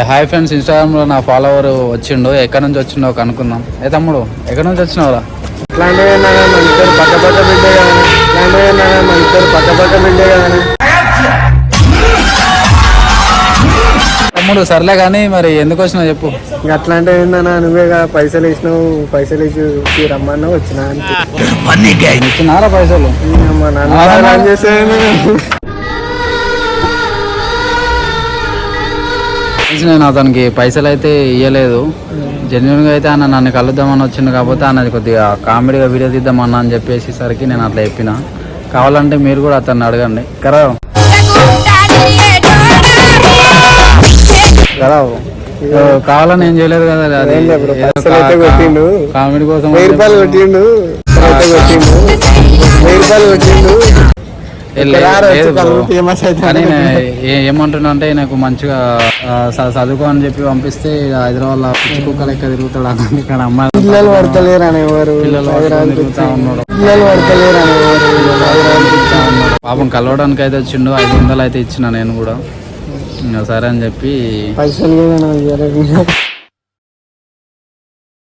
Hi friends, Instagram లో నా follower వచ్చిండు. ఎక్కడి నుంచి వచ్చిండో కనుక్కుందాం. ఏ తమ్ముడు, ఎక్కడి నుంచి వచ్చినావురా? తమ్ముడు సర్లే కానీ మరి ఎందుకు వచ్చినావు చెప్పు. అట్లాంటివి ఏందన్నా, నువ్వే పైసలు వేసినావు, పైసలు వేసి రమ్మన్నా వచ్చినా. ఇచ్చినారా పైసలు? నేను అతనికి పైసలు అయితే ఇవ్వలేదు. జెన్యున్గా అయితే అన్న నన్ను కలుద్దామని వచ్చింది, కాకపోతే అన్నది కొద్దిగా కామెడీగా వీడియో తీద్దామన్నా అని చెప్పేసరికి నేను అట్లా చెప్పిన. కావాలంటే మీరు కూడా అతన్ని అడగండి. కదా కావాలని ఏం చేయలేదు కదా, అది కామెడీ కోసం ఏమంటున్నా అంటే నాకు మంచిగా చదువుకో అని చెప్పి పంపిస్తే హైదరాబాద్ లో పిచ్చి కుక్క లెక్క తిరుగుతాడు. ఇక్కడ అమ్మాయి పిల్లలు పడతలేరు అనేవారు, పాపం కలవడానికి అయితే వచ్చిండు. 500 అయితే ఇచ్చిన నేను కూడా. సరే అని చెప్పి పైసలు